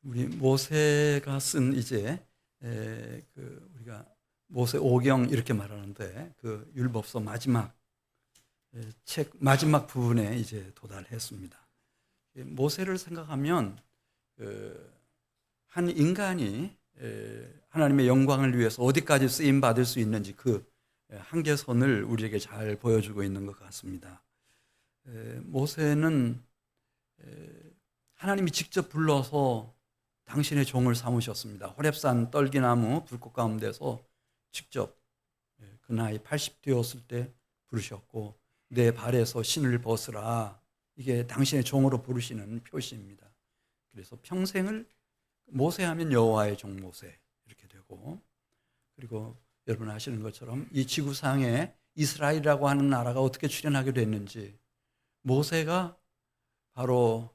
우리 모세가 쓴 우리가 모세 오경 이렇게 말하는데 그 율법서 마지막 책 마지막 부분에 이제 도달했습니다. 모세를 생각하면 한 인간이 하나님의 영광을 위해서 어디까지 쓰임 받을 수 있는지 그 한계선을 우리에게 잘 보여주고 있는 것 같습니다. 모세는 하나님이 직접 불러서 당신의 종을 삼으셨습니다. 호렙산 떨기나무 불꽃 가운데서 직접 그 나이 80 되었을 때 부르셨고, 내 발에서 신을 벗으라, 이게 당신의 종으로 부르시는 표시입니다. 그래서 평생을 모세하면 여호와의 종 모세 이렇게 되고, 그리고 여러분 아시는 것처럼 이 지구상에 이스라엘이라고 하는 나라가 어떻게 출현하게 됐는지, 모세가 바로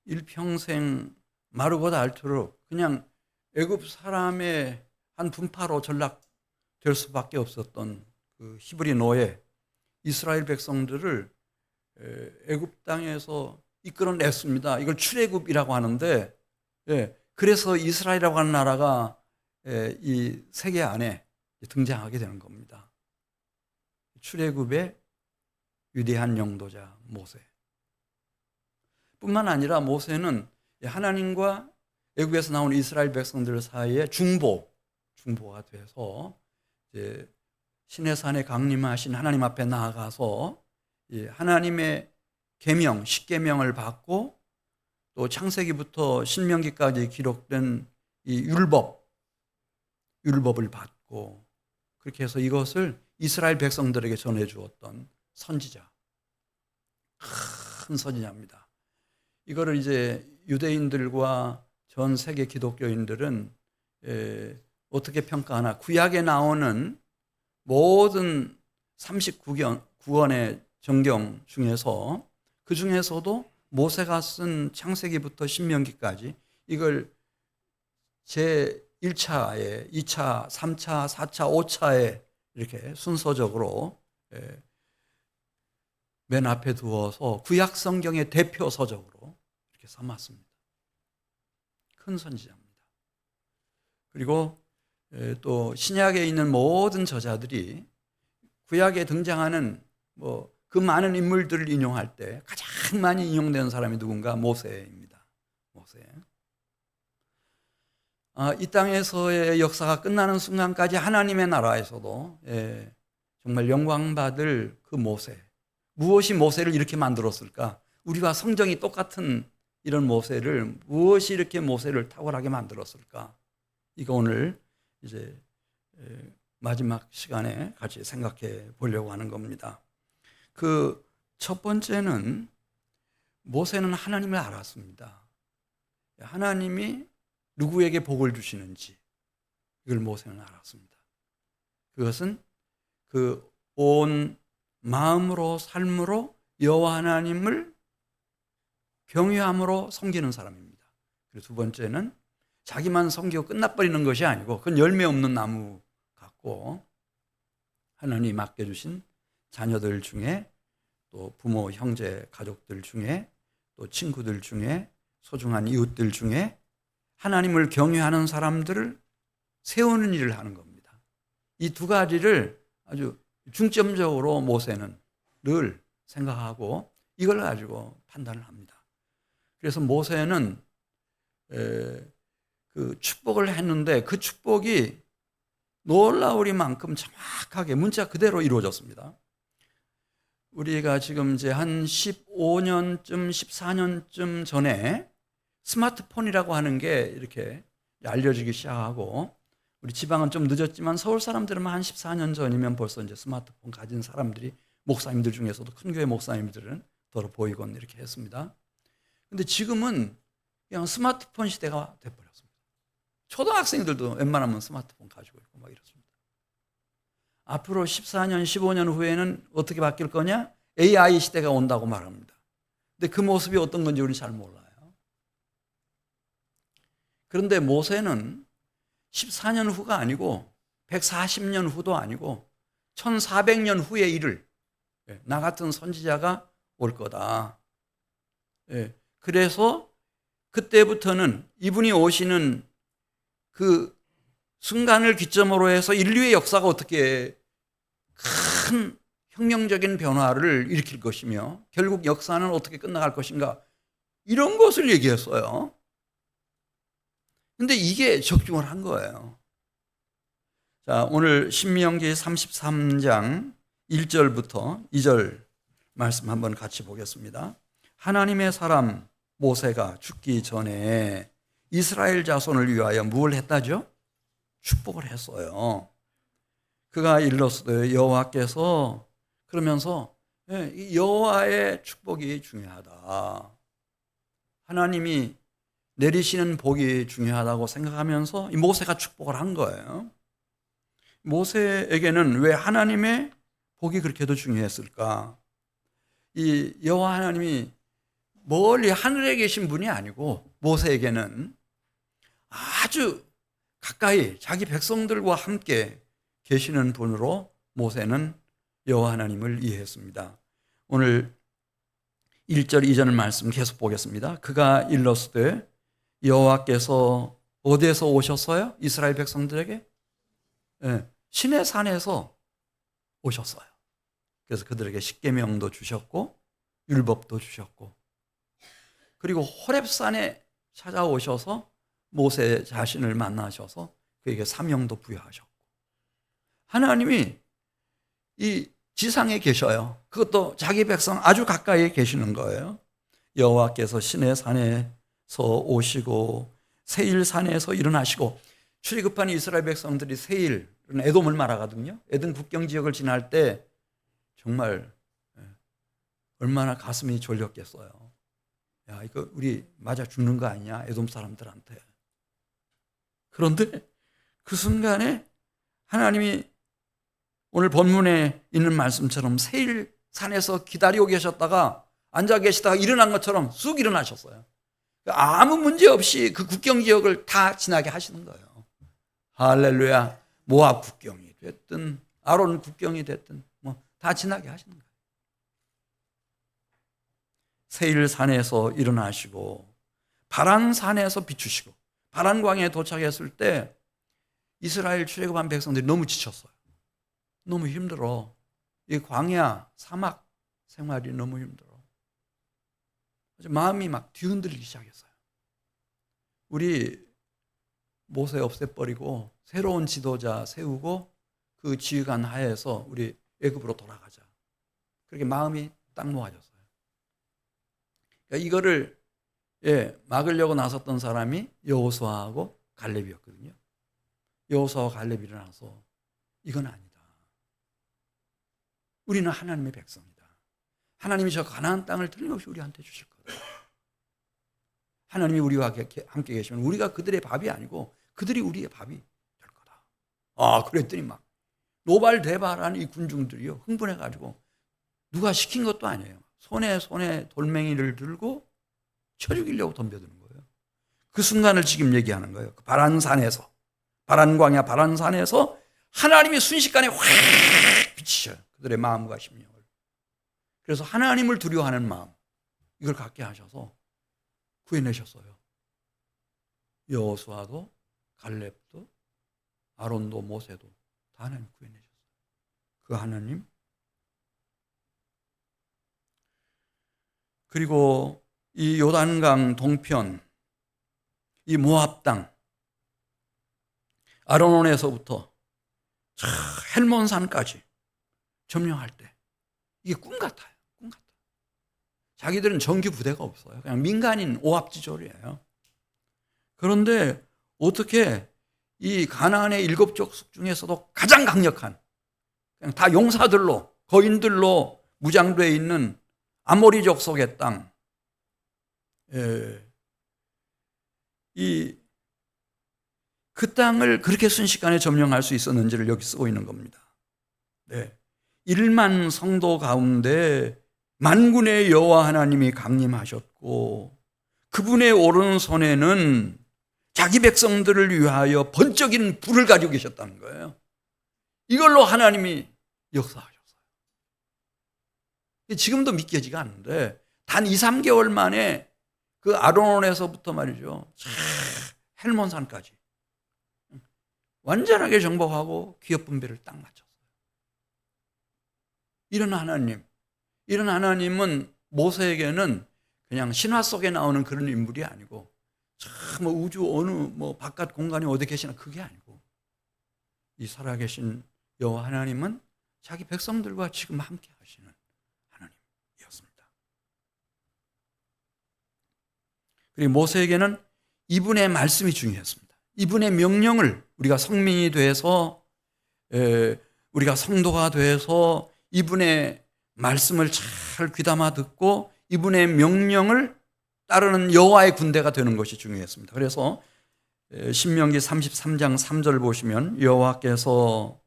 일평생 마르고 닳도록 그냥 애굽 사람의 한 분파로 전락될 수밖에 없었던 그 히브리 노예 이스라엘 백성들을 애굽 땅에서 이끌어냈습니다. 이걸 출애굽이라고 하는데, 그래서 이스라엘이라고 하는 나라가 이 세계 안에 등장하게 되는 겁니다. 출애굽의 위대한 영도자 모세. 뿐만 아니라 모세는 하나님과 애굽에서 나온 이스라엘 백성들 사이에 중보가 돼서 이제 시내산에 강림하신 하나님 앞에 나아가서 하나님의 계명, 십계명을 받고, 또 창세기부터 신명기까지 기록된 이 율법을 받고, 그렇게 해서 이것을 이스라엘 백성들에게 전해 주었던 선지자, 큰 선지자입니다. 이거를 이제 유대인들과 전 세계 기독교인들은 어떻게 평가하나, 구약에 나오는 모든 39권의 정경 중에서, 그 중에서도 모세가 쓴 창세기부터 신명기까지 이걸 제1차에 2차, 3차, 4차, 5차에 이렇게 순서적으로 맨 앞에 두어서 구약 성경의 대표 서적으로 이렇게 삼았습니다. 큰 선지자입니다. 그리고 또 신약에 있는 모든 저자들이 구약에 등장하는 그 많은 인물들을 인용할 때 가장 많이 인용되는 사람이 누군가? 모세입니다. 모세. 이 땅에서의 역사가 끝나는 순간까지 하나님의 나라에서도 정말 영광받을 그 모세. 무엇이 모세를 이렇게 만들었을까? 우리와 성정이 똑같은 이런 모세를, 무엇이 이렇게 모세를 탁월하게 만들었을까? 이거 오늘 이제 마지막 시간에 같이 생각해 보려고 하는 겁니다. 그 첫 번째는, 모세는 하나님을 알았습니다. 하나님이 누구에게 복을 주시는지 이걸 모세는 알았습니다. 그것은 그 온 마음으로 삶으로 여호와 하나님을 경외함으로 섬기는 사람입니다. 그리고 두 번째는 자기만 섬기고 끝나버리는 것이 아니고, 그건 열매 없는 나무 같고, 하나님이 맡겨주신 자녀들 중에, 또 부모, 형제, 가족들 중에, 또 친구들 중에, 소중한 이웃들 중에 하나님을 경외하는 사람들을 세우는 일을 하는 겁니다. 이 두 가지를 아주 중점적으로 모세는 늘 생각하고 이걸 가지고 판단을 합니다. 그래서 모세는 그 축복을 했는데, 그 축복이 놀라우리만큼 정확하게 문자 그대로 이루어졌습니다. 우리가 지금 이제 한 15년쯤 14년쯤 전에 스마트폰이라고 하는 게 이렇게 알려지기 시작하고, 우리 지방은 좀 늦었지만 서울 사람들은 한 14년 전이면 벌써 이제 스마트폰 가진 사람들이, 목사님들 중에서도 큰 교회 목사님들은 더러 보이곤 이렇게 했습니다. 근데 지금은 그냥 스마트폰 시대가 돼버렸습니다. 초등학생들도 웬만하면 스마트폰 가지고 있고 막 이렇습니다. 앞으로 14년, 15년 후에는 어떻게 바뀔 거냐? AI 시대가 온다고 말합니다. 근데 그 모습이 어떤 건지 우리는 잘 몰라요. 그런데 모세는 14년 후가 아니고 140년 후도 아니고 1400년 후의 일을, 나 같은 선지자가 올 거다. 그래서 그때부터는 이분이 오시는 그 순간을 기점으로 해서 인류의 역사가 어떻게 큰 혁명적인 변화를 일으킬 것이며 결국 역사는 어떻게 끝나갈 것인가, 이런 것을 얘기했어요. 근데 이게 적중을 한 거예요. 자, 오늘 신명기 33장 1절부터 2절 말씀 한번 같이 보겠습니다. 하나님의 사람 모세가 죽기 전에 이스라엘 자손을 위하여 뭘 했다죠? 축복을 했어요. 그가 일렀으되 여호와께서, 그러면서 여호와의 축복이 중요하다, 하나님이 내리시는 복이 중요하다고 생각하면서 이 모세가 축복을 한 거예요. 모세에게는 왜 하나님의 복이 그렇게도 중요했을까? 이 여호와 하나님이 멀리 하늘에 계신 분이 아니고 모세에게는 아주 가까이 자기 백성들과 함께 계시는 분으로 모세는 여호와 하나님을 이해했습니다. 오늘 1절 2절 말씀 계속 보겠습니다. 그가 일렀으되 여호와께서 어디에서 오셨어요? 이스라엘 백성들에게? 시내 산에서 오셨어요. 그래서 그들에게 십계명도 주셨고 율법도 주셨고, 그리고 호렙산에 찾아오셔서 모세 자신을 만나셔서 그에게 사명도 부여하셨고, 하나님이 이 지상에 계셔요. 그것도 자기 백성 아주 가까이에 계시는 거예요. 여호와께서 시내 산에서 오시고 세일산에서 일어나시고, 출애굽한 이스라엘 백성들이 세일, 에돔을 말하거든요. 에돔 국경 지역을 지날 때 정말 얼마나 가슴이 졸렸겠어요. 야, 이거 우리 맞아 죽는 거 아니냐, 에돔 사람들한테. 그런데 그 순간에 하나님이 오늘 본문에 있는 말씀처럼 세일산에서 기다리고 계셨다가 앉아 계시다가 일어난 것처럼 쑥 일어나셨어요. 아무 문제 없이 그 국경 지역을 다 지나게 하시는 거예요. 할렐루야. 모압 국경이 됐든 아론 국경이 됐든 뭐 다 지나게 하시는 거예요. 세일산에서 일어나시고 바란산에서 비추시고, 바란광에 도착했을 때 이스라엘 출애굽한 백성들이 너무 지쳤어요. 너무 힘들어. 이 광야 사막 생활이 너무 힘들어. 마음이 막 뒤흔들리기 시작했어요. 우리 모세 없애버리고 새로운 지도자 세우고 그 지휘관 하에서 우리 애굽으로 돌아가자. 그렇게 마음이 딱 모아졌어요. 그러니까 이거를 막으려고 나섰던 사람이 여호수아하고 갈렙이었거든요. 여호수아와 갈렙이 일어나서 이건 아니다. 우리는 하나님의 백성이다. 하나님이 저 가나안 땅을 틀림없이 우리한테 주실 거다. 하나님이 우리와 함께 계시면 우리가 그들의 밥이 아니고 그들이 우리의 밥이 될 거다. 그랬더니 막 노발대발한 이 군중들이요, 흥분해가지고 누가 시킨 것도 아니에요. 손에 돌멩이를 들고 쳐 죽이려고 덤벼드는 거예요. 그 순간을 지금 얘기하는 거예요. 그 바란산에서, 바란광야 바란산에서 하나님이 순식간에 확 비치셔요. 그들의 마음과 심령을. 그래서 하나님을 두려워하는 마음, 이걸 갖게 하셔서 구해내셨어요. 여호수아도 갈렙도 아론도 모세도 다 하나님 구해내셨어요. 그 하나님. 그리고 이 요단강 동편, 이 모압 땅, 아르논에서부터 헬몬산까지 점령할 때 이게 꿈 같아요. 꿈 같아요. 자기들은 정규 부대가 없어요. 그냥 민간인 오합지졸이에요. 그런데 어떻게 이 가나안의 7족속 중에서도 가장 강력한, 그냥 다 용사들로, 거인들로 무장되어 있는 아모리 족속의 땅, 그 땅을 그렇게 순식간에 점령할 수 있었는지를 여기 쓰고 있는 겁니다. 1만 성도 가운데 만군의 여호와 하나님이 강림하셨고 그분의 오른손에는 자기 백성들을 위하여 번쩍이는 불을 가지고 계셨다는 거예요. 이걸로 하나님이 역사하셨어요. 지금도 믿겨지가 않는데 단 2, 3개월 만에 그 아르논에서부터 말이죠, 헬몬산까지 완전하게 정복하고 기업 분배를 딱 맞췄어요. 이런 하나님은 모세에게는 그냥 신화 속에 나오는 그런 인물이 아니고, 뭐 우주 어느 뭐 바깥 공간에 어디 계시나 그게 아니고, 이 살아계신 여호와 하나님은 자기 백성들과 지금 함께 하시는 하나님이었습니다. 그리고 모세에게는 이분의 말씀이 중요했습니다. 이분의 명령을 우리가 성민이 돼서, 우리가 성도가 돼서 이분의 말씀을 잘 귀담아 듣고 이분의 명령을 따르는 여호와의 군대가 되는 것이 중요했습니다. 그래서 신명기 33장 3절 보시면, 여호와께서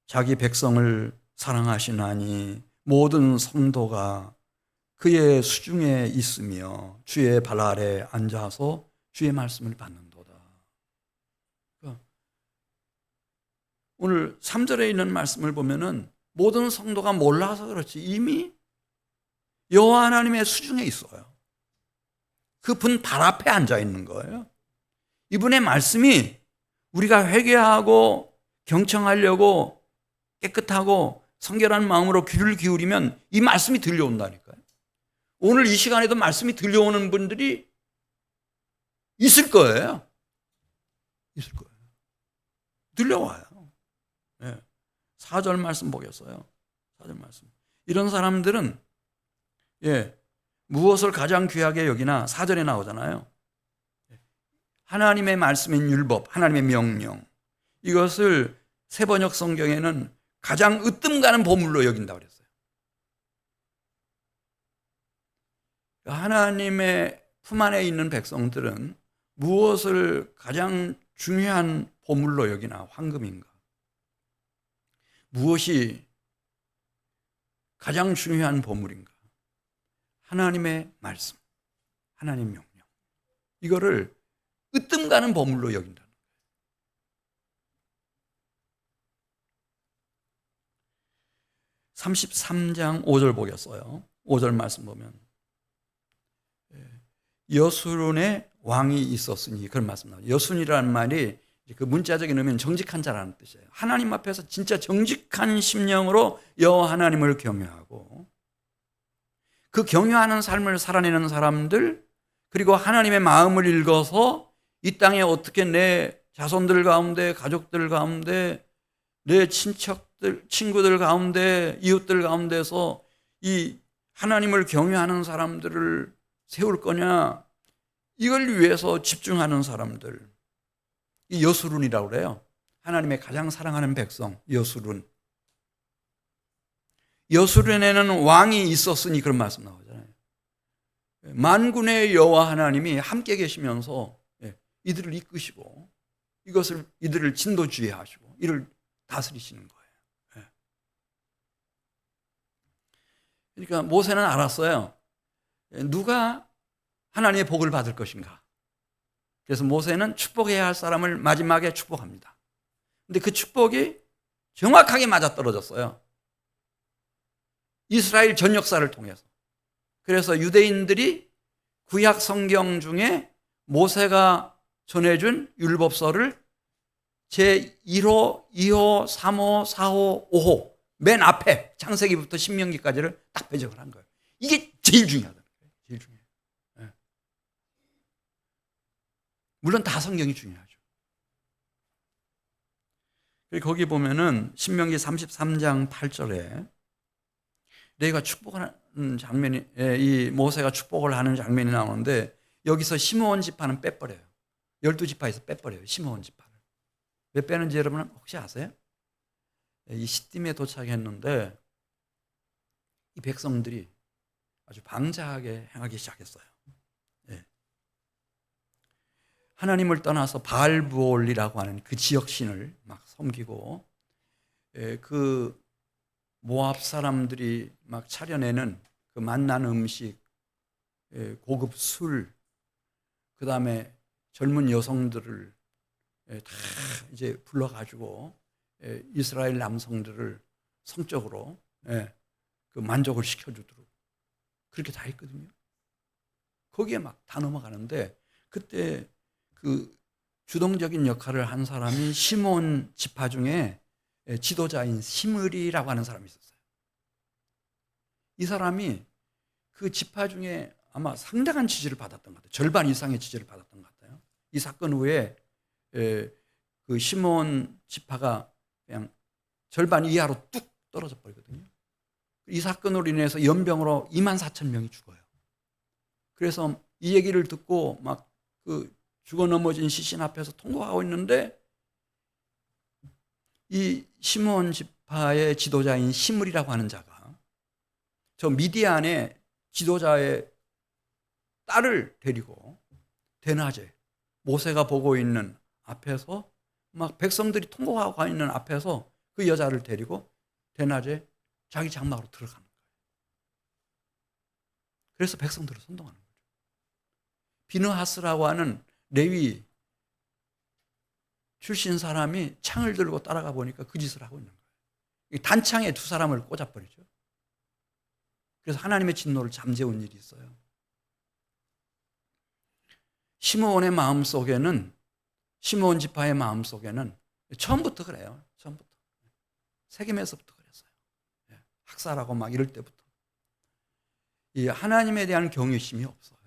자기 백성을 사랑하시나니 모든 성도가 그의 수중에 있으며 주의 발 아래 앉아서 주의 말씀을 받는도다. 오늘 3절에 있는 말씀을 보면은 모든 성도가 몰라서 그렇지 이미 여호와 하나님의 수중에 있어요. 그분 발 앞에 앉아 있는 거예요. 이분의 말씀이 우리가 회개하고 경청하려고 깨끗하고 성결한 마음으로 귀를 기울이면 이 말씀이 들려온다니까요. 오늘 이 시간에도 말씀이 들려오는 분들이 있을 거예요. 있을 거예요. 들려와요. 네. 4절 말씀 보겠어요. 4절 말씀. 이런 사람들은 무엇을 가장 귀하게 여기나 4절에 나오잖아요. 하나님의 말씀인 율법, 하나님의 명령, 이것을 새번역 성경에는 가장 으뜸 가는 보물로 여긴다고 그랬어요. 하나님의 품 안에 있는 백성들은 무엇을 가장 중요한 보물로 여기나, 황금인가? 무엇이 가장 중요한 보물인가? 하나님의 말씀, 하나님의 명령, 이거를 으뜸 가는 보물로 여긴다. 33장 5절 보겠어요. 5절 말씀 보면, 여순의 왕이 있었으니, 그런 말씀 나와요. 여순이라는 말이 그 문자적인 의미는 정직한 자라는 뜻이에요. 하나님 앞에서 진짜 정직한 심령으로 여호와 하나님을 경외하고 그 경외하는 삶을 살아내는 사람들, 그리고 하나님의 마음을 읽어서 이 땅에 어떻게 내 자손들 가운데, 가족들 가운데, 내 친척들, 친구들 가운데, 이웃들 가운데서 이 하나님을 경외하는 사람들을 세울 거냐, 이걸 위해서 집중하는 사람들, 이 여수룬이라고 그래요. 하나님의 가장 사랑하는 백성, 여수룬. 여수룬에는 왕이 있었으니, 그런 말씀 나오잖아요. 만군의 여호와 하나님이 함께 계시면서 이들을 이끄시고 이들을 진도주의 하시고 이를 다스리시는 거예요. 그러니까 모세는 알았어요. 누가 하나님의 복을 받을 것인가. 그래서 모세는 축복해야 할 사람을 마지막에 축복합니다. 근데 그 축복이 정확하게 맞아떨어졌어요. 이스라엘 전 역사를 통해서. 그래서 유대인들이 구약 성경 중에 모세가 전해준 율법서를 제1호, 2호, 3호, 4호, 5호 맨 앞에 창세기부터 신명기까지를 딱 배정을 한 거예요. 이게 제일 중요하다. 제일 중요해요. 물론 다 성경이 중요하죠. 거기 보면은 신명기 33장 8절에 너희가 축복하는 장면이, 이 모세가 축복을 하는 장면이 나오는데, 여기서 시므온 지파는 빼버려요. 12지파에서 빼버려요. 시므온 지파를. 왜 빼는지 여러분 혹시 아세요? 이 시딤에 도착했는데 이 백성들이 아주 방자하게 행하기 시작했어요. 하나님을 떠나서 바알브올이라고 하는 그 지역 신을 막 섬기고, 그 모압 사람들이 막 차려내는 그 맛난 음식, 고급 술, 그 다음에 젊은 여성들을 다 이제 불러가지고 이스라엘 남성들을 성적으로 그 만족을 시켜주도록 그렇게 다 했거든요. 거기에 막 다 넘어가는데, 그때 그 주동적인 역할을 한 사람이 시몬 지파 중에 지도자인 시므리라고 하는 사람이 있었어요. 이 사람이 그 지파 중에 아마 상당한 지지를 받았던 것 같아요. 절반 이상의 지지를 받았던 것 같아요. 이 사건 후에 그 시몬 지파가 그냥 절반 이하로 뚝 떨어져 버리거든요. 이 사건으로 인해서 연병으로 24,000명이 죽어요. 그래서 이 얘기를 듣고 막 그 죽어 넘어진 시신 앞에서 통곡하고 있는데, 이 시몬 지파의 지도자인 시므리라고 하는 자가 저 미디안의 지도자의 딸을 데리고 대낮에 모세가 보고 있는 앞에서, 막 백성들이 통곡하고 있는 앞에서 그 여자를 데리고 대낮에 자기 장막으로 들어가는 거예요. 그래서 백성들을 선동하는 거예요. 비느하스라고 하는 레위 출신 사람이 창을 들고 따라가 보니까 그 짓을 하고 있는 거예요. 단창에 두 사람을 꽂아버리죠. 그래서 하나님의 진노를 잠재운 일이 있어요. 시므온의 마음속에는, 시므온 지파의 마음속에는 처음부터 그래요. 처음부터. 세겜에서부터 그랬어요. 학살하고 막 이럴 때부터 이 하나님에 대한 경외심이 없어요.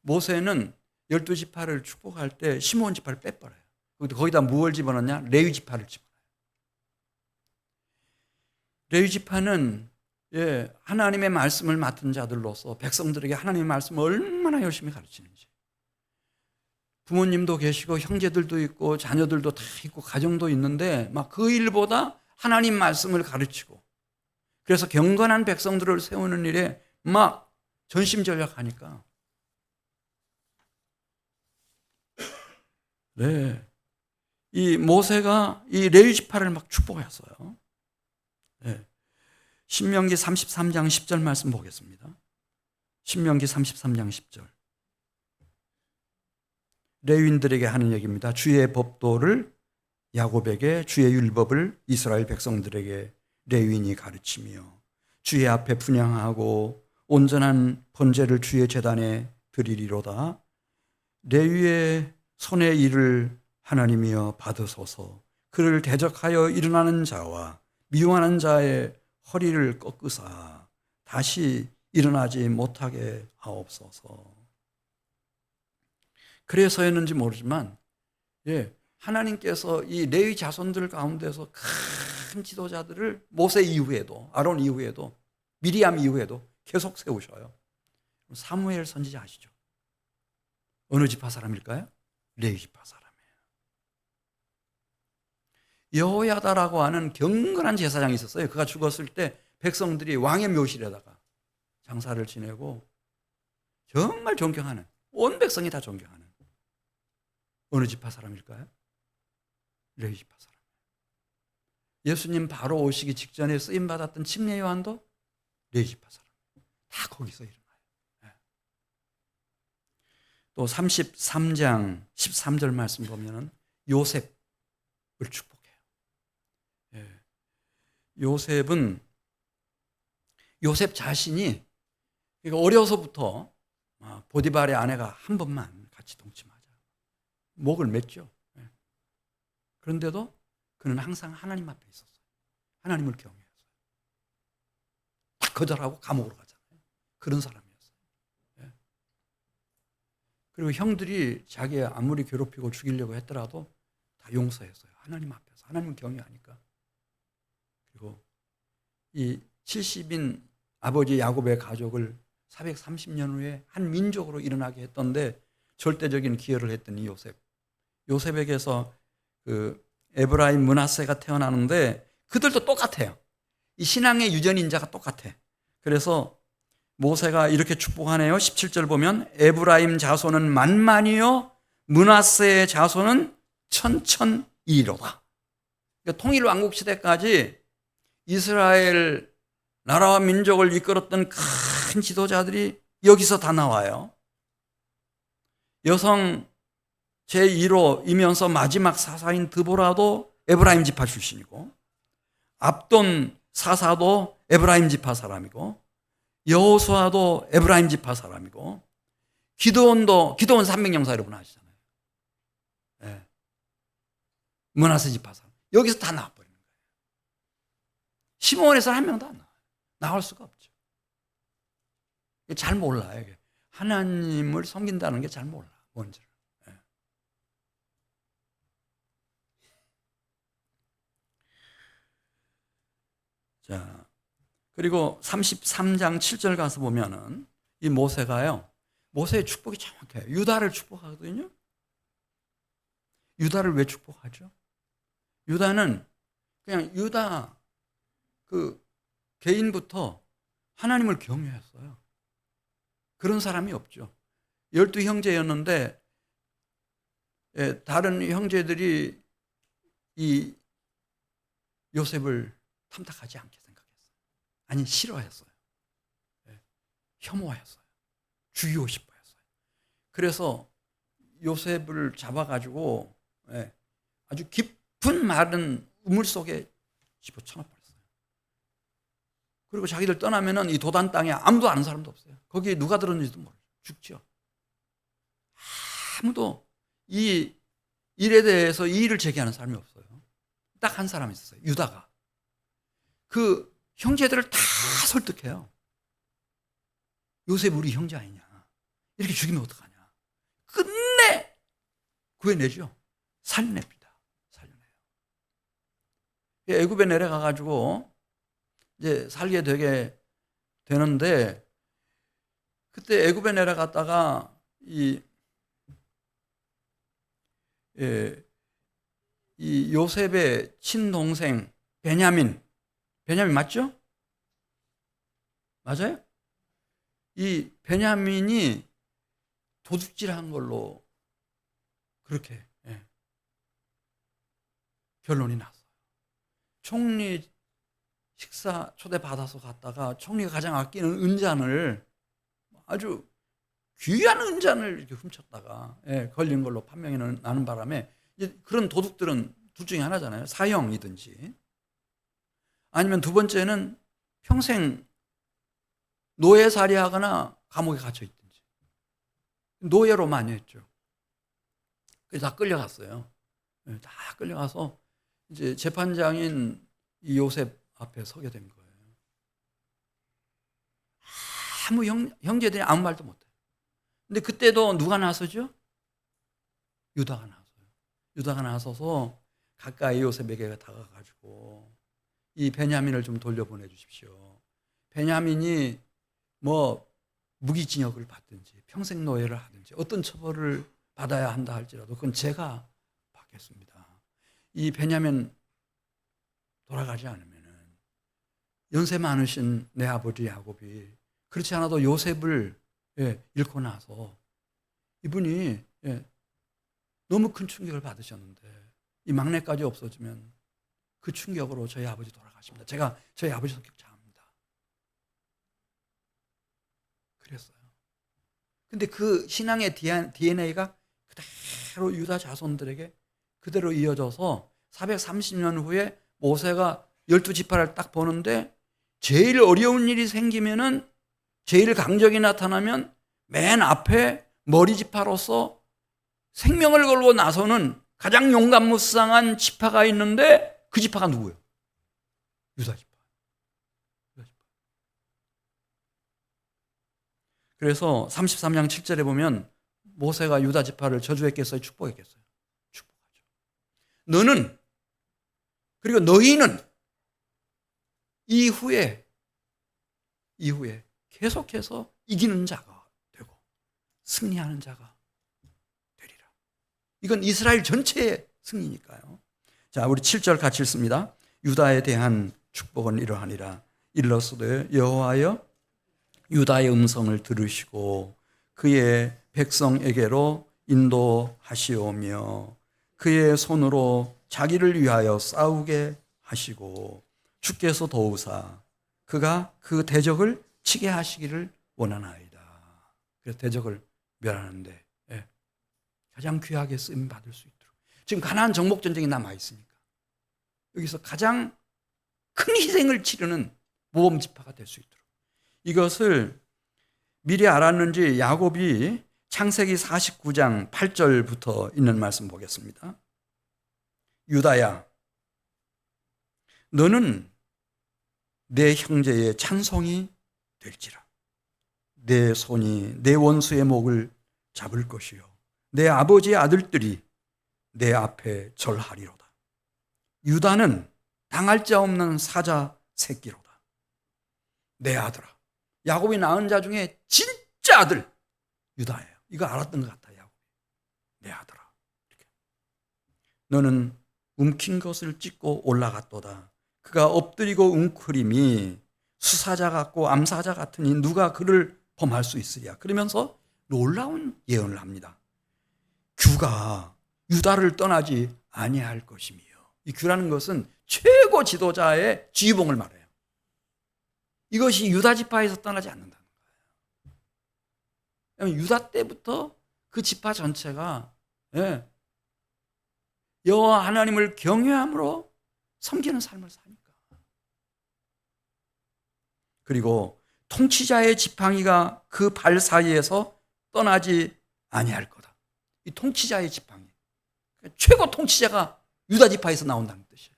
모세는 12지파를 축복할 때 시므온 지파를 빼버려요. 거기다 무엇을 집어넣냐? 레위 지파를 집어넣어요. 레위 지파는 하나님의 말씀을 맡은 자들로서 백성들에게 하나님의 말씀을 얼마나 열심히 가르치는지. 부모님도 계시고 형제들도 있고 자녀들도 다 있고 가정도 있는데 막 그 일보다 하나님 말씀을 가르치고, 그래서 경건한 백성들을 세우는 일에 막 전심전력하니까 이 모세가 이 레위 지파를 막 축복했어요. 신명기 33장 10절 말씀 보겠습니다. 신명기 33장 10절. 레위인들에게 하는 얘기입니다. 주의 법도를 야곱에게, 주의 율법을 이스라엘 백성들에게 레위인이 가르치며 주의 앞에 분향하고 온전한 번제를 주의 제단에 드리리로다. 레위의 손의 일을 하나님이여 받으소서. 그를 대적하여 일어나는 자와 미워하는 자의 허리를 꺾으사 다시 일어나지 못하게 하옵소서. 그래서였는지 모르지만 하나님께서 이 레위 자손들 가운데서 큰 지도자들을 모세 이후에도, 아론 이후에도, 미리암 이후에도 계속 세우셔요. 사무엘 선지자 아시죠? 어느 지파 사람일까요? 레위 지파 사람이에요. 여호야다라고 하는 경건한 제사장이 있었어요. 그가 죽었을 때 백성들이 왕의 묘실에다가 장사를 지내고 정말 존경하는, 온 백성이 다 존경하는 어느 지파 사람일까요? 레위 지파 사람. 예수님 바로 오시기 직전에 쓰임받았던 침례 요한도 레위 지파 사람. 다 거기서 일어나요. 또 33장 13절 말씀 보면은 요셉을 축복해요. 요셉 자신이 어려서부터 보디발의 아내가 한 번만 같이 동침하자 목을 맸죠. 그런데도 그는 항상 하나님 앞에 있었어요. 하나님을 경외했어요. 딱 거절하고 감옥으로 가잖아요. 그런 사람이었어요. 그리고 형들이 자기 아무리 괴롭히고 죽이려고 했더라도 다 용서했어요. 하나님 앞에서. 하나님을 경외하니까. 그리고 이 70인 아버지 야곱의 가족을 430년 후에 한 민족으로 일어나게 했던데 절대적인 기여를 했던 이 요셉. 요셉에게서 그 에브라임 므낫세가 태어나는데 그들도 똑같아요. 이 신앙의 유전인자가 똑같아. 그래서 모세가 이렇게 축복하네요. 17절 보면 에브라임 자손은 만만이요 므낫세의 자손은 천천이로다. 그러니까 통일 왕국 시대까지 이스라엘 나라와 민족을 이끌었던 큰 지도자들이 여기서 다 나와요. 여성 제1호이면서 마지막 사사인 드보라도 에브라임 지파 출신이고, 압돈 사사도 에브라임 지파 사람이고, 여호수아도 에브라임 지파 사람이고, 기드온 300명 여러분 아시잖아요. 예. 므낫세 지파 사람. 여기서 다 나와버리는 거예요. 시므온에서 한 명도 안 나와요. 나올 수가 없죠. 잘 몰라요. 이게. 하나님을 섬긴다는 게 잘 몰라. 뭔지를. 예. 자, 그리고 33장 7절 가서 보면은 이 모세가요, 모세의 축복이 정확해요. 유다를 축복하거든요. 유다를 왜 축복하죠? 유다는 그냥 유다 그 개인부터 하나님을 경외했어요. 그런 사람이 없죠. 12형제였는데 다른 형제들이 이 요셉을 탐탁하지 않게 생각했어요. 아니, 싫어했어요. 혐오했어요. 죽이고 싶어 했어요. 그래서 요셉을 잡아가지고 아주 깊은 마른 우물 속에 집어쳐넣어버렸어요. 그리고 자기들 떠나면은 이 도단 땅에 아무도 아는 사람도 없어요. 거기에 누가 들었는지도 모르죠. 죽죠. 아무도 이 일에 대해서 이의를 제기하는 사람이 없어요. 딱 한 사람이 있었어요. 유다가. 그 형제들을 다 설득해요. 요셉 우리 형제 아니냐. 이렇게 죽이면 어떡하냐. 끝내 구해내죠. 살려냅니다. 살려내요. 애굽에 내려가가지고 이제 살게 되게 되는데, 그때 애굽에 내려갔다가 이 요셉의 친동생 베냐민 맞죠? 맞아요? 이 베냐민이 도둑질한 걸로 그렇게 결론이 났어요. 총리 식사 초대 받아서 갔다가 총리가 가장 아끼는 은잔을, 아주 귀한 은잔을 이렇게 훔쳤다가 걸린 걸로 판명이 나는 바람에, 이제 그런 도둑들은 둘 중에 하나잖아요. 사형이든지 아니면 두 번째는 평생 노예살이하거나 감옥에 갇혀 있든지. 노예로 많이 했죠. 그래서 다 끌려갔어요. 다 끌려가서 이제 재판장인 이 요셉 앞에 서게 된 거예요. 아무 형제들이 아무 말도 못해요. 근데 그때도 누가 나서죠? 유다가 나서요. 유다가 나서서 가까이 요셉에게 다가가지고 이 베냐민을 좀 돌려보내 주십시오. 베냐민이 뭐 무기징역을 받든지 평생 노예를 하든지 어떤 처벌을 받아야 한다 할지라도 그건 제가 받겠습니다. 이 베냐민 돌아가지 않으면은 연세 많으신 내 아버지 야곱이, 그렇지 않아도 요셉을 잃고 나서 이분이 너무 큰 충격을 받으셨는데 이 막내까지 없어지면 그 충격으로 저희 아버지 돌아가십니다. 제가 저희 아버지 성격 잘 압니다. 그랬어요. 근데 그 신앙의 DNA가 그대로 유다 자손들에게 그대로 이어져서 430년 후에 모세가 12지파를 딱 보는데, 제일 어려운 일이 생기면은, 제일 강적이 나타나면 맨 앞에 머리지파로서 생명을 걸고 나서는 가장 용감무쌍한 지파가 있는데, 그 지파가 누구예요? 유다 지파. 그래서 33장 7절에 보면 모세가 유다 지파를 저주했겠어요? 축복했겠어요? 축복하죠. 너는, 그리고 너희는 이후에 계속해서 이기는 자가 되고 승리하는 자가 되리라. 이건 이스라엘 전체의 승리니까요. 자, 우리 7절 같이 읽습니다. 유다에 대한 축복은 이러하니라. 일러스되 여호와여 유다의 음성을 들으시고 그의 백성에게로 인도하시오며 그의 손으로 자기를 위하여 싸우게 하시고 주께서 도우사 그가 그 대적을 치게 하시기를 원하나이다. 그래서 대적을 멸하는데 가장 귀하게 쓰임 받을 수 있도록. 지금 가나안 정복 전쟁이 남아 있으니까 여기서 가장 큰 희생을 치르는 모범 지파가 될 수 있도록 이것을 미리 알았는지 야곱이 창세기 49장 8절부터 있는 말씀 보겠습니다. 유다야, 너는 내 형제의 찬송이 될지라. 내 손이 내 원수의 목을 잡을 것이요 내 아버지의 아들들이 내 앞에 절하리로다. 유다는 당할 자 없는 사자 새끼로다. 내 아들아. 야곱이 낳은 자 중에 진짜 아들 유다예요. 이거 알았던 것 같아요. 야곱이. 내 아들아. 이렇게. 너는 움킨 것을 찢고 올라갔도다. 그가 엎드리고 웅크림이 수사자 같고 암사자 같으니 누가 그를 범할 수 있으랴. 그러면서 놀라운 예언을 합니다. 규가 유다를 떠나지 아니할 것이며. 이 규라는 것은 최고 지도자의 지휘봉을 말해요. 이것이 유다 지파에서 떠나지 않는다는 거예요. 유다 때부터 그 지파 전체가 여호와 하나님을 경외함으로 섬기는 삶을 사니까. 그리고 통치자의 지팡이가 그 발 사이에서 떠나지 아니할 거다. 이 통치자의 지팡이. 최고 통치자가 유다 지파에서 나온다는 뜻이에요.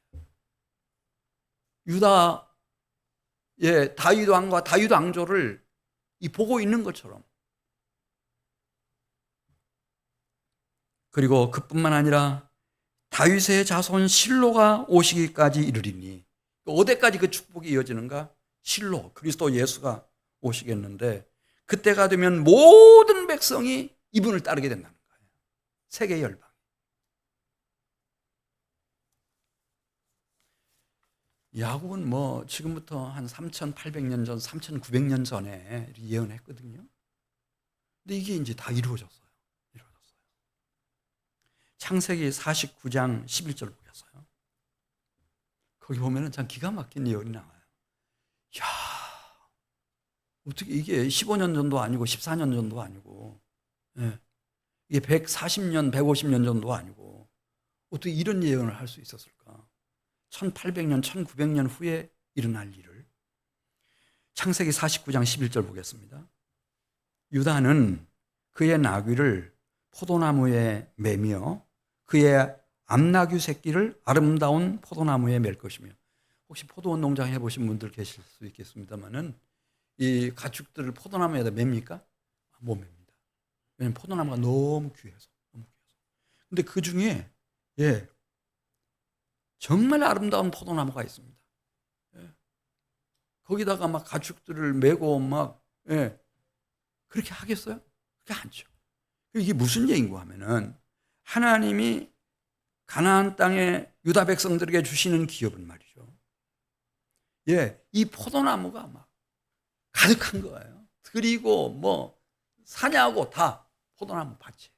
유다의 다윗 왕과 다윗 왕조를 보고 있는 것처럼. 그리고 그뿐만 아니라 다윗의 자손 실로가 오시기까지 이르리니, 어디까지 그 축복이 이어지는가? 실로, 그리스도 예수가 오시겠는데, 그때가 되면 모든 백성이 이분을 따르게 된다는 거예요. 세계 열방. 야곱은 지금부터 한 3,800년 전, 3,900년 전에 예언했거든요. 근데 이게 이제 다 이루어졌어요. 창세기 49장 11절 보겠어요. 거기 보면은 참 기가 막힌 예언이 나와요. 야, 어떻게 이게 15년 전도 아니고 14년 전도 아니고, 이게 140년, 150년 전도 아니고, 어떻게 이런 예언을 할 수 있었을까? 1800년, 1900년 후에 일어날 일을. 창세기 49장 11절 보겠습니다. 유다는 그의 나귀를 포도나무에 매며 그의 암나귀 새끼를 아름다운 포도나무에 맬 것이며. 혹시 포도원 농장 해보신 분들 계실 수 있겠습니다만은, 이 가축들을 포도나무에다 맵니까? 못 맵니다. 왜냐하면 포도나무가 너무 귀해서. 근데 그 중에 정말 아름다운 포도나무가 있습니다. 거기다가 막 가축들을 메고 그렇게 하겠어요? 그렇게 않죠. 이게 무슨 얘기인가 하면은, 하나님이 가나안 땅에 유다 백성들에게 주시는 기업은 말이죠. 이 포도나무가 막 가득한 거예요. 그리고 사냐고 다 포도나무 밭이에요.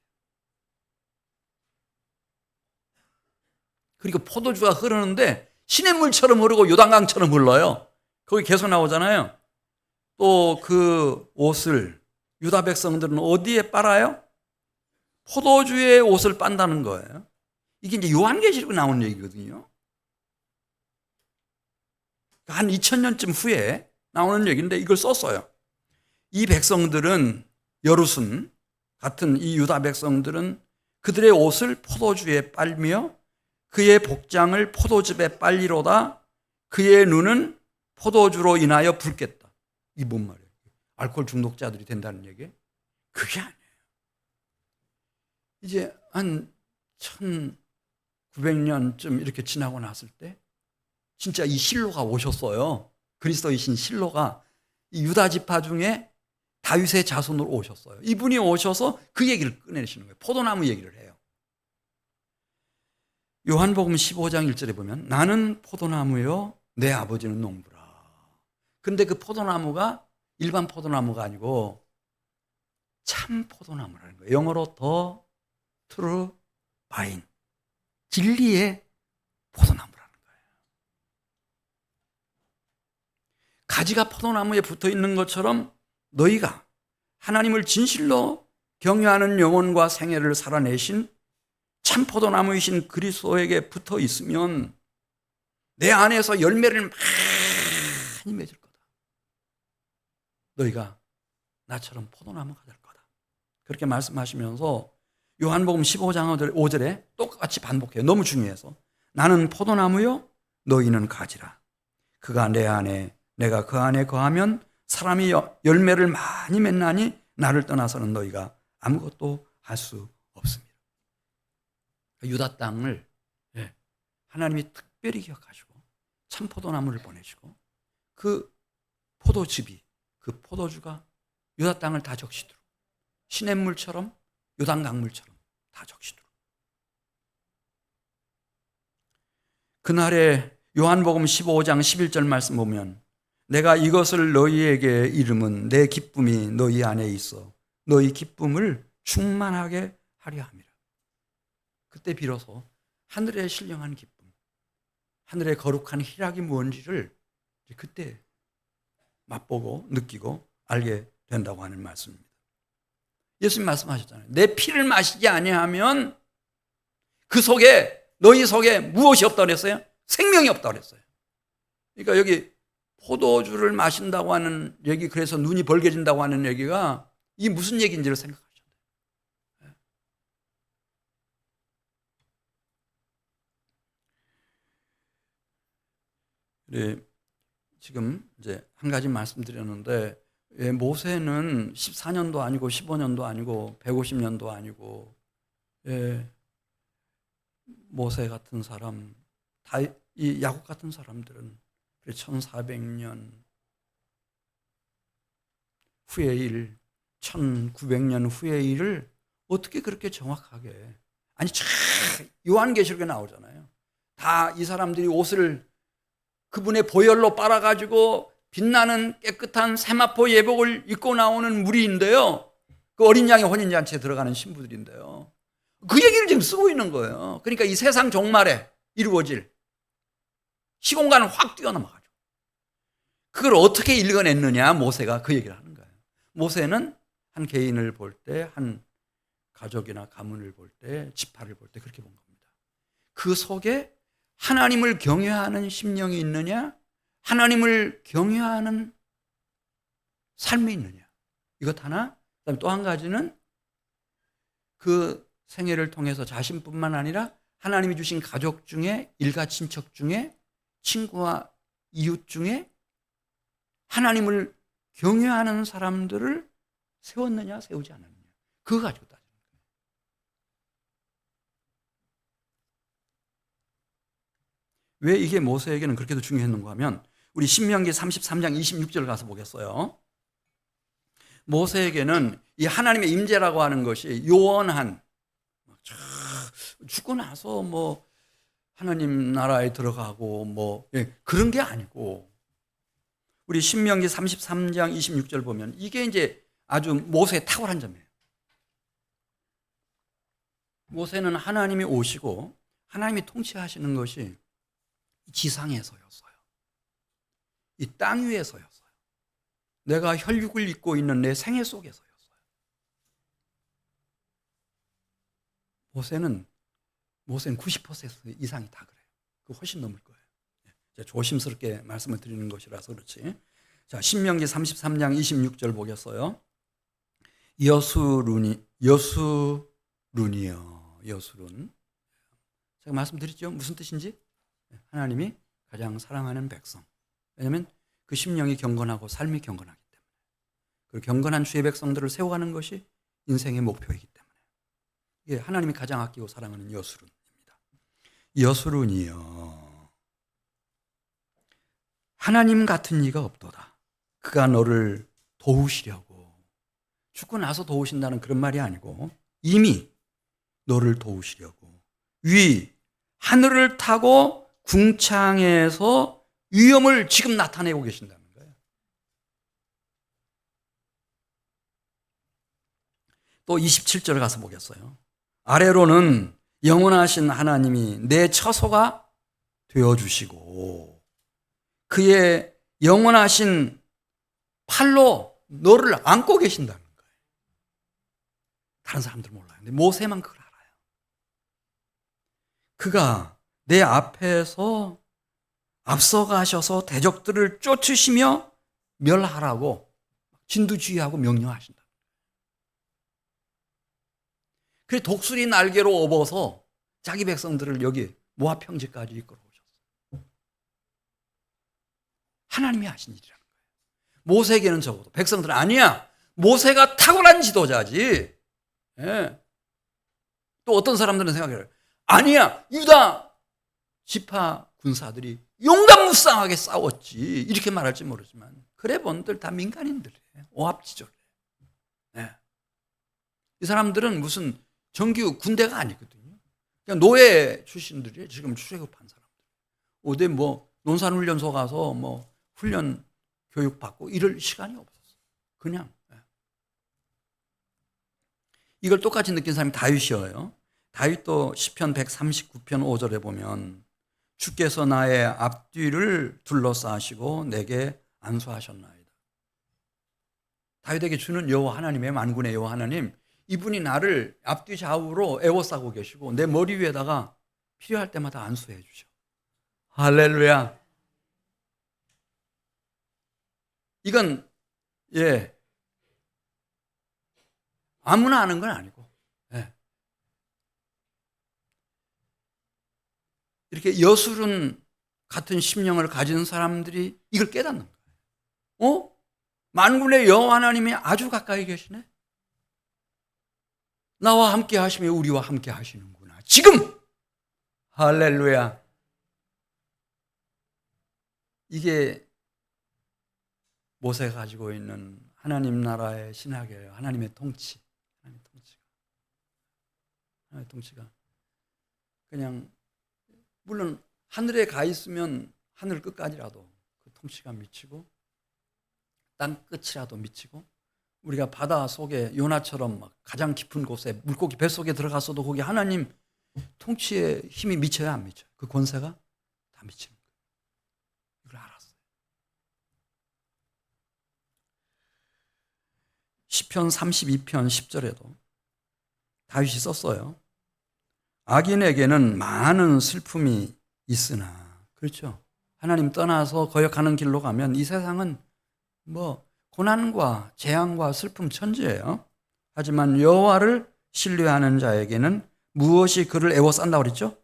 그리고 포도주가 흐르는데 시냇물처럼 흐르고 요단강처럼 흘러요. 거기 계속 나오잖아요. 또 그 옷을 유다 백성들은 어디에 빨아요? 포도주의 옷을 빤다는 거예요. 이게 이제 요한계시록에 나오는 얘기거든요. 한 2000년쯤 후에 나오는 얘기인데 이걸 썼어요. 이 백성들은, 여루순 같은 이 유다 백성들은 그들의 옷을 포도주에 빨며 그의 복장을 포도즙에 빨리로다. 그의 눈은 포도주로 인하여 붉겠다. 이게 뭔 말이에요? 알코올 중독자들이 된다는 얘기? 그게 아니에요. 이제 한 1900년쯤 이렇게 지나고 났을 때 진짜 이 실로가 오셨어요. 그리스도이신 실로가 이 유다 지파 중에 다윗의 자손으로 오셨어요. 이분이 오셔서 그 얘기를 꺼내시는 거예요. 포도나무 얘기를 해요. 요한복음 15장 1절에 보면 나는 포도나무요 내 아버지는 농부라. 근데 그 포도나무가 일반 포도나무가 아니고 참 포도나무라는 거예요. 영어로 더 트루 바인, 진리의 포도나무라는 거예요. 가지가 포도나무에 붙어 있는 것처럼 너희가 하나님을 진실로 경외하는 영혼과 생애를 살아내신 참 포도나무이신 그리스도에게 붙어 있으면 내 안에서 열매를 많이 맺을 거다. 너희가 나처럼 포도나무가 될 거다. 그렇게 말씀하시면서 요한복음 15장 5절에 똑같이 반복해요. 너무 중요해서. 나는 포도나무요 너희는 가지라. 그가 내 안에 내가 그 안에 거하면 사람이 열매를 많이 맺나니 나를 떠나서는 너희가 아무것도 할 수 없습니다. 유다 땅을 하나님이 특별히 기억하시고 참 포도나무를 보내시고 그 포도즙이 그 포도주가 유다 땅을 다 적시도록 시냇물처럼 요단강물처럼 다 적시도록. 그날에 요한복음 15장 11절 말씀 보면 내가 이것을 너희에게 이름은 내 기쁨이 너희 안에 있어 너희 기쁨을 충만하게 하려 함이라. 그때 비로소 하늘의 신령한 기쁨, 하늘의 거룩한 희락이 무엇인지를 그때 맛보고 느끼고 알게 된다고 하는 말씀입니다. 예수님 말씀하셨잖아요. 내 피를 마시지 아니하면 그 속에 너희 속에 무엇이 없다고 그랬어요? 생명이 없다고 그랬어요. 그러니까 여기 포도주를 마신다고 하는 얘기, 그래서 눈이 벌게진다고 하는 얘기가 이게 무슨 얘기인지를 생각하셔야 돼요. 네, 지금 이제 한 가지 말씀드렸는데 모세는 14년도 아니고 15년도 아니고 150년도 아니고 모세 같은 사람, 이 야곱 같은 사람들은 1400년 후의 일, 1900년 후의 일을 어떻게 그렇게 정확하게, 아니 참 요한계시록에 나오잖아요. 다 이 사람들이 옷을 그분의 보혈로 빨아가지고 빛나는 깨끗한 세마포 예복을 입고 나오는 무리인데요. 그 어린 양의 혼인잔치에 들어가는 신부들인데요. 그 얘기를 지금 쓰고 있는 거예요. 그러니까 이 세상 종말에 이루어질 시공간을 확 뛰어넘어가지고 그걸 어떻게 읽어냈느냐, 모세가 그 얘기를 하는 거예요. 모세는 한 개인을 볼 때, 한 가족이나 가문을 볼 때, 지파를 볼 때 그렇게 본 겁니다. 그 속에 하나님을 경외하는 심령이 있느냐, 하나님을 경외하는 삶이 있느냐, 이것 하나. 그다음에 또 한 가지는 그 생애를 통해서 자신뿐만 아니라 하나님이 주신 가족 중에, 일가 친척 중에, 친구와 이웃 중에 하나님을 경외하는 사람들을 세웠느냐 세우지 않았느냐, 그거 가지고 따지는 거예요. 왜 이게 모세에게는 그렇게도 중요했는가 하면 우리 신명기 33장 26절 가서 보겠어요. 모세에게는 이 하나님의 임재라고 하는 것이 요원한, 죽고 나서 뭐 하나님 나라에 들어가고 뭐 그런 게 아니고, 우리 신명기 33장 26절 보면 이게 이제 아주 모세의 탁월한 점이에요. 모세는 하나님이 오시고 하나님이 통치하시는 것이 지상에서였어요. 이 땅 위에서였어요. 내가 혈육을 입고 있는 내 생애 속에서였어요. 모세는 90% 이상이 다 그래요. 그 훨씬 넘을 거예요. 조심스럽게 말씀을 드리는 것이라서 그렇지. 자, 신명기 33장 26절 보겠어요. 여수룬이요. 여수룬. 제가 말씀드렸죠. 무슨 뜻인지? 하나님이 가장 사랑하는 백성. 왜냐하면 그 심령이 경건하고 삶이 경건하기 때문에. 그리고 경건한 주의 백성들을 세워가는 것이 인생의 목표이기 때문에. 이게 하나님이 가장 아끼고 사랑하는 여수룬입니다. 여수룬이요. 하나님 같은 이가 없도다. 그가 너를 도우시려고. 죽고 나서 도우신다는 그런 말이 아니고 이미 너를 도우시려고 하늘을 타고 궁창에서 위엄을 지금 나타내고 계신다는 거예요. 또 27절 가서 보겠어요. 아래로는 영원하신 하나님이 내 처소가 되어주시고 그의 영원하신 팔로 너를 안고 계신다는 거예요. 다른 사람들은 몰라요. 근데 모세만 그걸 알아요. 그가 내 앞에서 앞서가셔서 대적들을 쫓으시며 멸하라고 진두지휘하고 명령하신다. 그래 독수리 날개로 업어서 자기 백성들을 여기 모압 평지까지 이끌어 오셨어요. 하나님이 하신 일이라는 거예요. 모세에게는 적어도 백성들은 아니야. 모세가 탁월한 지도자지. 예. 또 어떤 사람들은 생각해요. 아니야. 유다 지파 군사들이 용감무쌍하게 싸웠지. 이렇게 말할지 모르지만 그래 본들 다 민간인들이에요. 오합지졸이에요. 예. 이 사람들은 무슨 정규 군대가 아니거든요. 그냥 노예 출신들이 지금 출애굽한 사람들. 어디 뭐 논산훈련소 가서 뭐 훈련 교육 받고 이럴 시간이 없었어요. 그냥 이걸 똑같이 느낀 사람이 다윗이에요. 다윗도 시편 139편 5절에 보면 주께서 나의 앞뒤를 둘러싸시고 내게 안수하셨나이다. 다윗에게 주는 여호와 하나님의 만군의 여호와 하나님, 이분이 나를 앞뒤 좌우로 에워싸고 계시고 내 머리 위에다가 필요할 때마다 안수해 주셔. 할렐루야. 이건 아무나 하는 건 아니고 이렇게 여술은 같은 심령을 가진 사람들이 이걸 깨닫는 거예요. 만군의 여호와 하나님이 아주 가까이 계시네. 나와 함께 하시며 우리와 함께 하시는구나. 지금! 할렐루야. 이게 모세가 가지고 있는 하나님 나라의 신학이에요. 하나님의 통치. 하나님의 통치가 그냥 물론 하늘에 가 있으면 하늘 끝까지라도 그 통치가 미치고 땅 끝이라도 미치고 우리가 바다 속에 요나처럼 막 가장 깊은 곳에 물고기 뱃속에 들어갔어도 거기 하나님 통치의 힘이 미쳐요, 안 미쳐요? 그 권세가 다 미치는 거예요. 이걸 알았어요. 시편 32편 10절에도 다윗이 썼어요. 악인에게는 많은 슬픔이 있으나, 그렇죠? 하나님 떠나서 거역하는 길로 가면 이 세상은 뭐 고난과 재앙과 슬픔 천지예요. 하지만 여호와를 신뢰하는 자에게는 무엇이 그를 애워싼다고 그랬죠?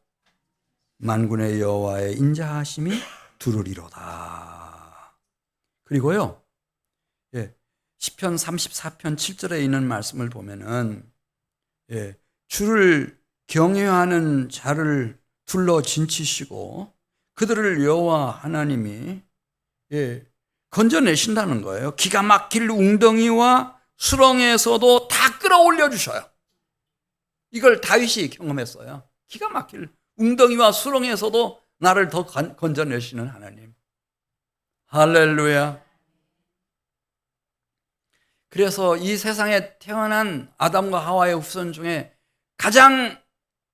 만군의 여호와의 인자하심이 두루리로다. 그리고요, 시편 34편 7절에 있는 말씀을 보면은 주를 경외하는 자를 둘러 진치시고 그들을 여호와 하나님이 건져내신다는 거예요. 기가 막힐 웅덩이와 수렁에서도 다 끌어올려 주셔요. 이걸 다윗이 경험했어요. 기가 막힐 웅덩이와 수렁에서도 나를 더 건져내시는 하나님. 할렐루야. 그래서 이 세상에 태어난 아담과 하와의 후손 중에 가장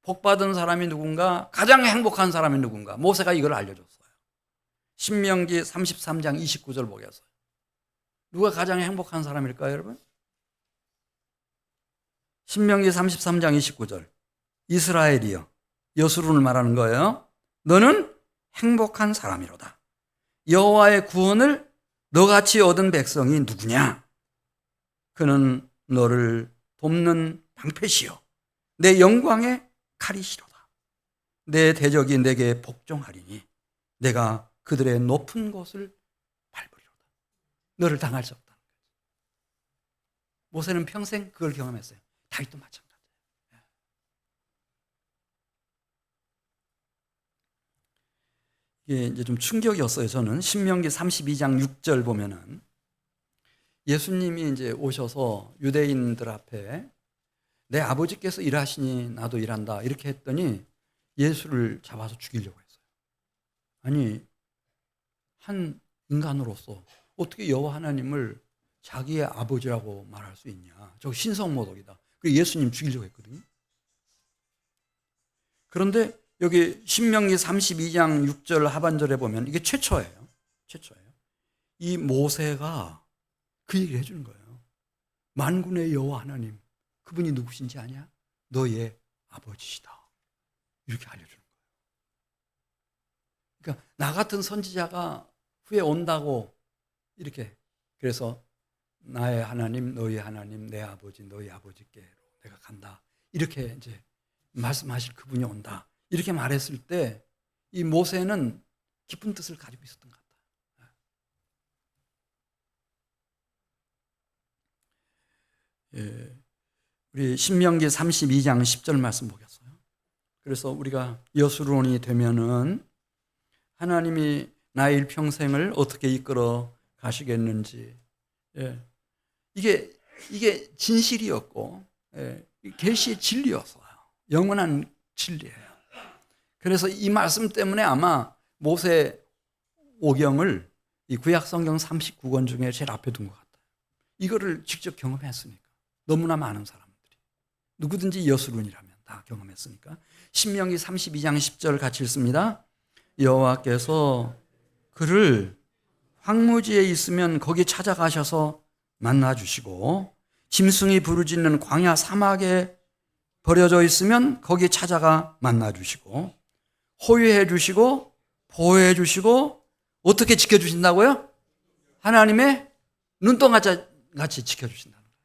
복받은 사람이 누군가, 가장 행복한 사람이 누군가, 모세가 이걸 알려줬어요. 신명기 33장 29절 보겠어요. 누가 가장 행복한 사람일까요, 여러분? 신명기 33장 29절. 이스라엘이여, 여수론을 말하는 거예요. 너는 행복한 사람이로다. 여호와의 구원을 너같이 얻은 백성이 누구냐? 그는 너를 돕는 방패시요 내 영광의 칼이시로다. 내 대적이 내게 복종하리니 내가 그들의 높은 곳을 밟으리로다. 너를 당할 수 없다. 모세는 평생 그걸 경험했어요. 다윗도 마찬가지예요. 이게 이제 좀 충격이었어요. 저는 신명기 32장 6절 보면은 예수님이 이제 오셔서 유대인들 앞에 내 아버지께서 일하시니 나도 일한다 이렇게 했더니 예수를 잡아서 죽이려고 했어요. 아니, 한 인간으로서 어떻게 여호와 하나님을 자기의 아버지라고 말할 수 있냐. 저 신성모독이다. 그래서 예수님 죽이려고 했거든요. 그런데 여기 신명기 32장 6절 하반절에 보면 이게 최초예요. 이 모세가 그 얘기를 해주는 거예요. 만군의 여호와 하나님, 그분이 누구신지 아냐? 너의 아버지시다. 이렇게 알려주는 거예요. 그러니까 나 같은 선지자가 후에 온다고 이렇게, 그래서 나의 하나님, 너희 하나님, 내 아버지, 너희 아버지께로 내가 간다. 이렇게 이제 말씀하실 그분이 온다. 이렇게 말했을 때 이 모세는 깊은 뜻을 가지고 있었던 것 같아요. 예, 우리 신명기 32장 10절 말씀 보겠어요. 그래서 우리가 여수론이 되면은 하나님이 나의 일평생을 어떻게 이끌어 가시겠는지, 예, 이게 진실이었고, 예, 계시의 진리였어요. 영원한 진리예요. 그래서 이 말씀 때문에 아마 모세 오경을 이 구약 성경 39권 중에 제일 앞에 둔 것 같아요. 이거를 직접 경험했으니까. 너무나 많은 사람들이 누구든지 여수론이라면 다 경험했으니까. 신명기 32장 10절 같이 읽습니다. 여호와께서 그를 황무지에 있으면 거기 찾아가셔서 만나주시고, 짐승이 부르짖는 광야 사막에 버려져 있으면 거기 찾아가 만나주시고, 호위해 주시고 보호해 주시고, 어떻게 지켜주신다고요? 하나님의 눈동자같이 지켜주신다는 거예요.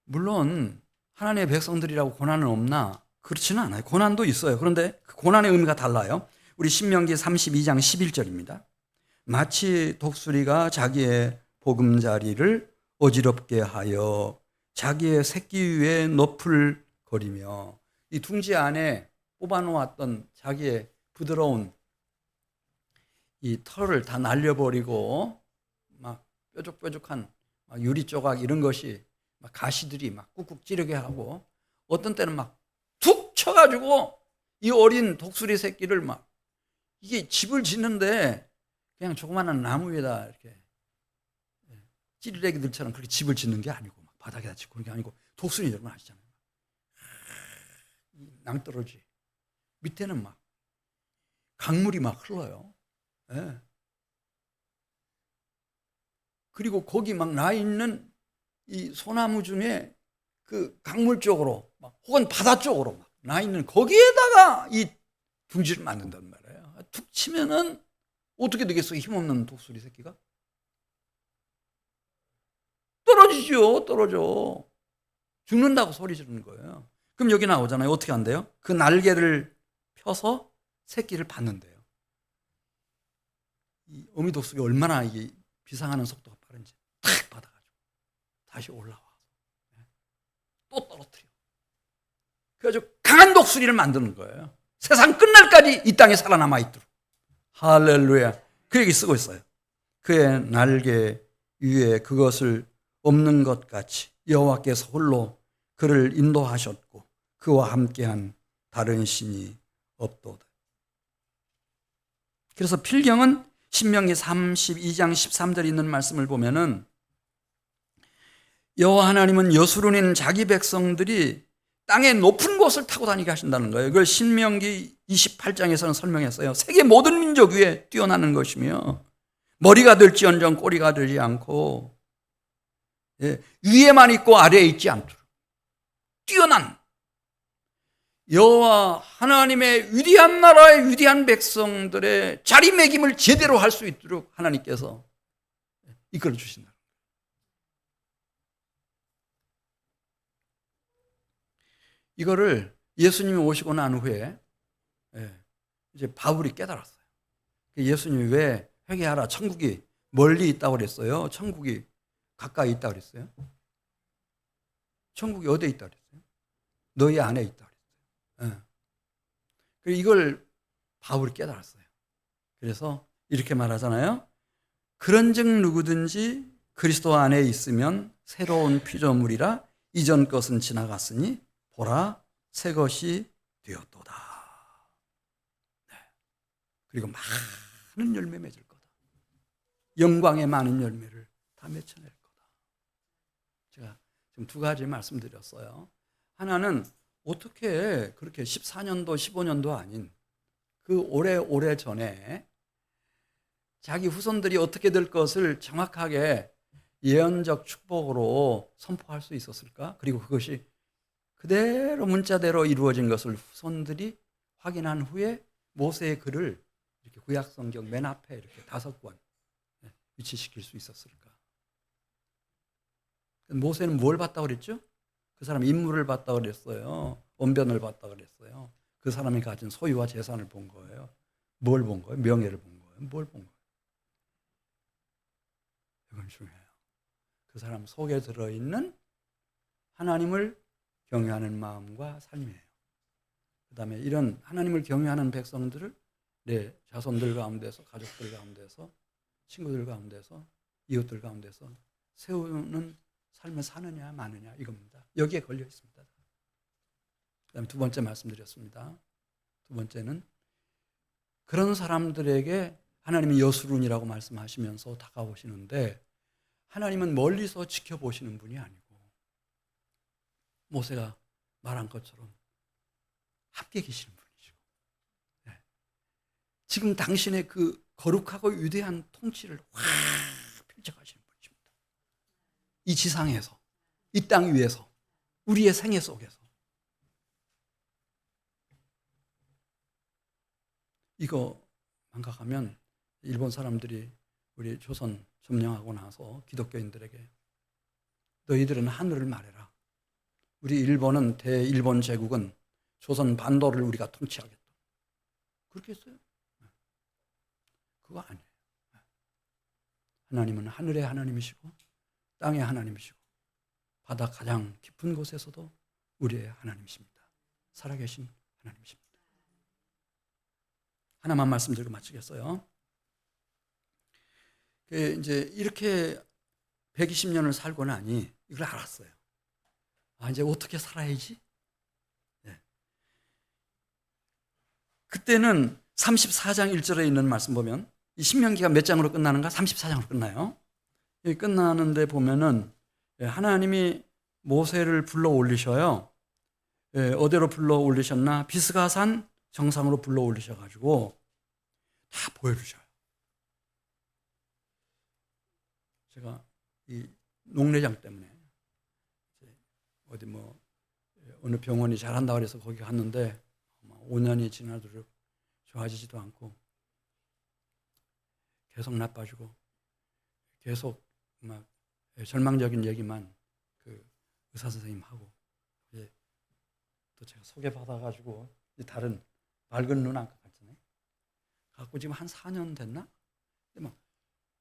물론 하나님의 백성들이라고 고난은 없나? 그렇지는 않아요. 고난도 있어요. 그런데 그 고난의 의미가 달라요. 우리 신명기 32장 11절입니다. 마치 독수리가 자기의 보금자리를 어지럽게 하여 자기의 새끼 위에 너풀 거리며, 이 둥지 안에 뽑아놓았던 자기의 부드러운 이 털을 다 날려버리고 막 뾰족뾰족한 막 유리 조각 이런 것이 막 가시들이 막 꾹꾹 찌르게 하고, 어떤 때는 막 툭 쳐가지고 이 어린 독수리 새끼를 막, 이게 집을 짓는데 그냥 조그마한 나무 위에다 이렇게 찌르레기들처럼 그렇게 집을 짓는 게 아니고 막 바닥에다 짓고 그런 게 아니고, 독수리 여러분 아시잖아요. 낭떠러지 밑에는 막 강물이 막 흘러요. 예. 그리고 거기 막 나 있는 이 소나무 중에 그 강물 쪽으로 막 혹은 바다 쪽으로 막 나 있는 거기에다가 이 둥지를 만든단 말이에요. 툭 치면은 어떻게 되겠어요? 힘없는 독수리 새끼가 떨어지죠. 떨어져 죽는다고 소리 지르는 거예요. 그럼 여기 나오잖아요. 어떻게 한대요? 그 날개를 펴서 새끼를 받는데요. 이 어미 독수리가 얼마나 이게 비상하는 속도가 빠른지 탁 받아가지고 다시 올라와서 또 떨어뜨려. 그래가지고 강한 독수리를 만드는 거예요. 세상 끝날까지 이 땅에 살아남아 있도록. 할렐루야. 그 얘기 쓰고 있어요. 그의 날개 위에 그것을 없는 것 같이 여호와께서 홀로 그를 인도하셨고 그와 함께한 다른 신이 없도다. 그래서 필경은 신명기 32장 13절에 있는 말씀을 보면은 여호와 하나님은 여수론인 자기 백성들이 땅의 높은 곳을 타고 다니게 하신다는 거예요. 그걸 신명기 28장에서는 설명했어요. 세계 모든 민족 위에 뛰어나는 것이며 머리가 될지언정 꼬리가 되지 않고, 위에만 있고 아래에 있지 않도록 뛰어난 여호와 하나님의 위대한 나라의 위대한 백성들의 자리매김을 제대로 할 수 있도록 하나님께서 이끌어 주신다. 이거를 예수님이 오시고 난 후에 이제 바울이 깨달았어요. 예수님이 왜 회개하라, 천국이 멀리 있다고 그랬어요? 천국이 가까이 있다고 그랬어요? 천국이 어디에 있다고 그랬어요? 너희 안에 있다고 그랬어요. 이걸 바울이 깨달았어요. 그래서 이렇게 말하잖아요. 그런즉 누구든지 그리스도 안에 있으면 새로운 피조물이라, 이전 것은 지나갔으니 보라 새 것이 되었도다. 그리고 많은 열매 맺을 거다. 영광의 많은 열매를 다 맺혀낼 거다. 제가 지금 두 가지 말씀드렸어요. 하나는 어떻게 그렇게 14년도 15년도 아닌 그 오래 전에 자기 후손들이 어떻게 될 것을 정확하게 예언적 축복으로 선포할 수 있었을까? 그리고 그것이 그대로 문자대로 이루어진 것을 후손들이 확인한 후에 모세의 글을 이렇게 구약 성경 맨 앞에 이렇게 5권 위치시킬 수 있었을까? 모세는 뭘 봤다고 그랬죠? 그 사람 인물을 봤다고 그랬어요. 언변을 봤다고 그랬어요. 그 사람이 가진 소유와 재산을 본 거예요. 뭘 본 거예요? 명예를 본 거예요. 뭘 본 거예요? 이건 중요해요. 그 사람 속에 들어있는 하나님을 경외하는 마음과 삶이에요. 그 다음에 이런 하나님을 경외하는 백성들을 내 자손들 가운데서, 가족들 가운데서, 친구들 가운데서, 이웃들 가운데서 세우는 삶을 사느냐 마느냐 이겁니다. 여기에 걸려 있습니다. 그 다음에 두 번째 말씀드렸습니다. 두 번째는 그런 사람들에게 하나님이 여수룬이라고 말씀하시면서 다가오시는데 하나님은 멀리서 지켜보시는 분이 아니고 모세가 말한 것처럼 함께 계시는 분이죠. 네. 지금 당신의 그 거룩하고 위대한 통치를 확 펼쳐가시는 분이십니다. 이 지상에서, 이 땅 위에서, 우리의 생애 속에서. 이거 망각하면 일본 사람들이 우리 조선 점령하고 나서 기독교인들에게 너희들은 하늘을 말해라. 우리 일본은 대일본 제국은 조선 반도를 우리가 통치하겠다. 그렇게 했어요? 그거 아니에요. 하나님은 하늘의 하나님이시고 땅의 하나님이시고 바다 가장 깊은 곳에서도 우리의 하나님이십니다. 살아계신 하나님이십니다. 하나만 말씀드리고 마치겠어요. 이제 이렇게 120년을 살고 나니 이걸 알았어요. 아, 이제 어떻게 살아야지? 네. 그때는 34장 1절에 있는 말씀 보면 이 신명기가 몇 장으로 끝나는가? 34장으로 끝나요. 여기 끝나는데 보면은 하나님이 모세를 불러 올리셔요. 어디로 불러 올리셨나? 비스가산 정상으로 불러 올리셔가지고 다 보여주셔요. 제가 이 녹내장 때문에 어디 어느 병원이 잘한다고 해서 거기 갔는데 5년이 지나도록 좋아지지도 않고 계속 나빠지고 계속 막 절망적인 얘기만 그 의사 선생님 하고 또 제가 소개받아가지고 다른 밝은 눈안과 같잖아요. 갖고 지금 한 4년 됐나? 근데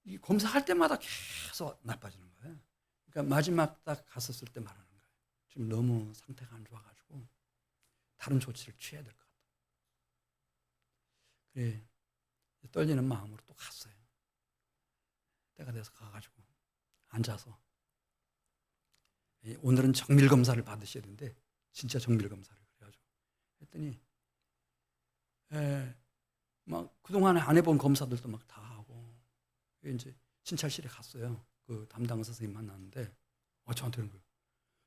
이 검사할 때마다 계속 나빠지는 거예요. 그러니까 마지막 딱 갔었을 때 말하는 거예요. 지금 너무 상태가 안 좋아가지고 다른 조치를 취해야 될 것 같다. 그래 떨리는 마음으로 또 갔어요. 때가 돼서 가가지고 앉아서 오늘은 정밀 검사를 받으셔야 되는데 진짜 정밀 검사를 그래가지고 했더니 막 그동안에 안 해본 검사들도 막 다 하고 이제 진찰실에 갔어요. 그 담당 선생님 만났는데 저한테 그런 거예요.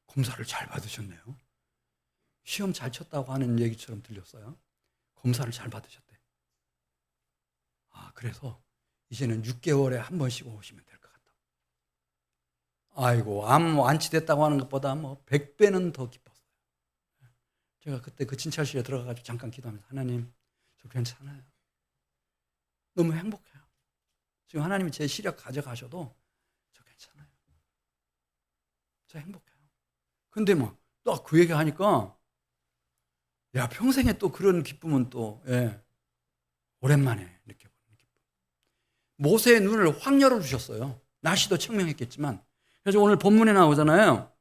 검사를 잘 받으셨네요. 시험 잘 쳤다고 하는 얘기처럼 들렸어요. 검사를 잘 받으셨대. 아, 그래서 이제는 6개월에 한 번씩 오시면 될 것 같다. 아이고, 암 완치됐다고 하는 것보다 100배는 더 기뻤어요. 제가 그때 그 진찰실에 들어가가지고 잠깐 기도하면서 하나님, 저 괜찮아요. 너무 행복해요. 지금 하나님이 제 시력 가져가셔도 저 괜찮아요. 저 행복해요. 근데 또 그 얘기 하니까 야, 평생에 또 그런 기쁨은 또 오랜만에 느껴보는 기쁨. 모세의 눈을 확 열어주셨어요. 날씨도 청명했겠지만. 그래서 오늘 본문에 나오잖아요.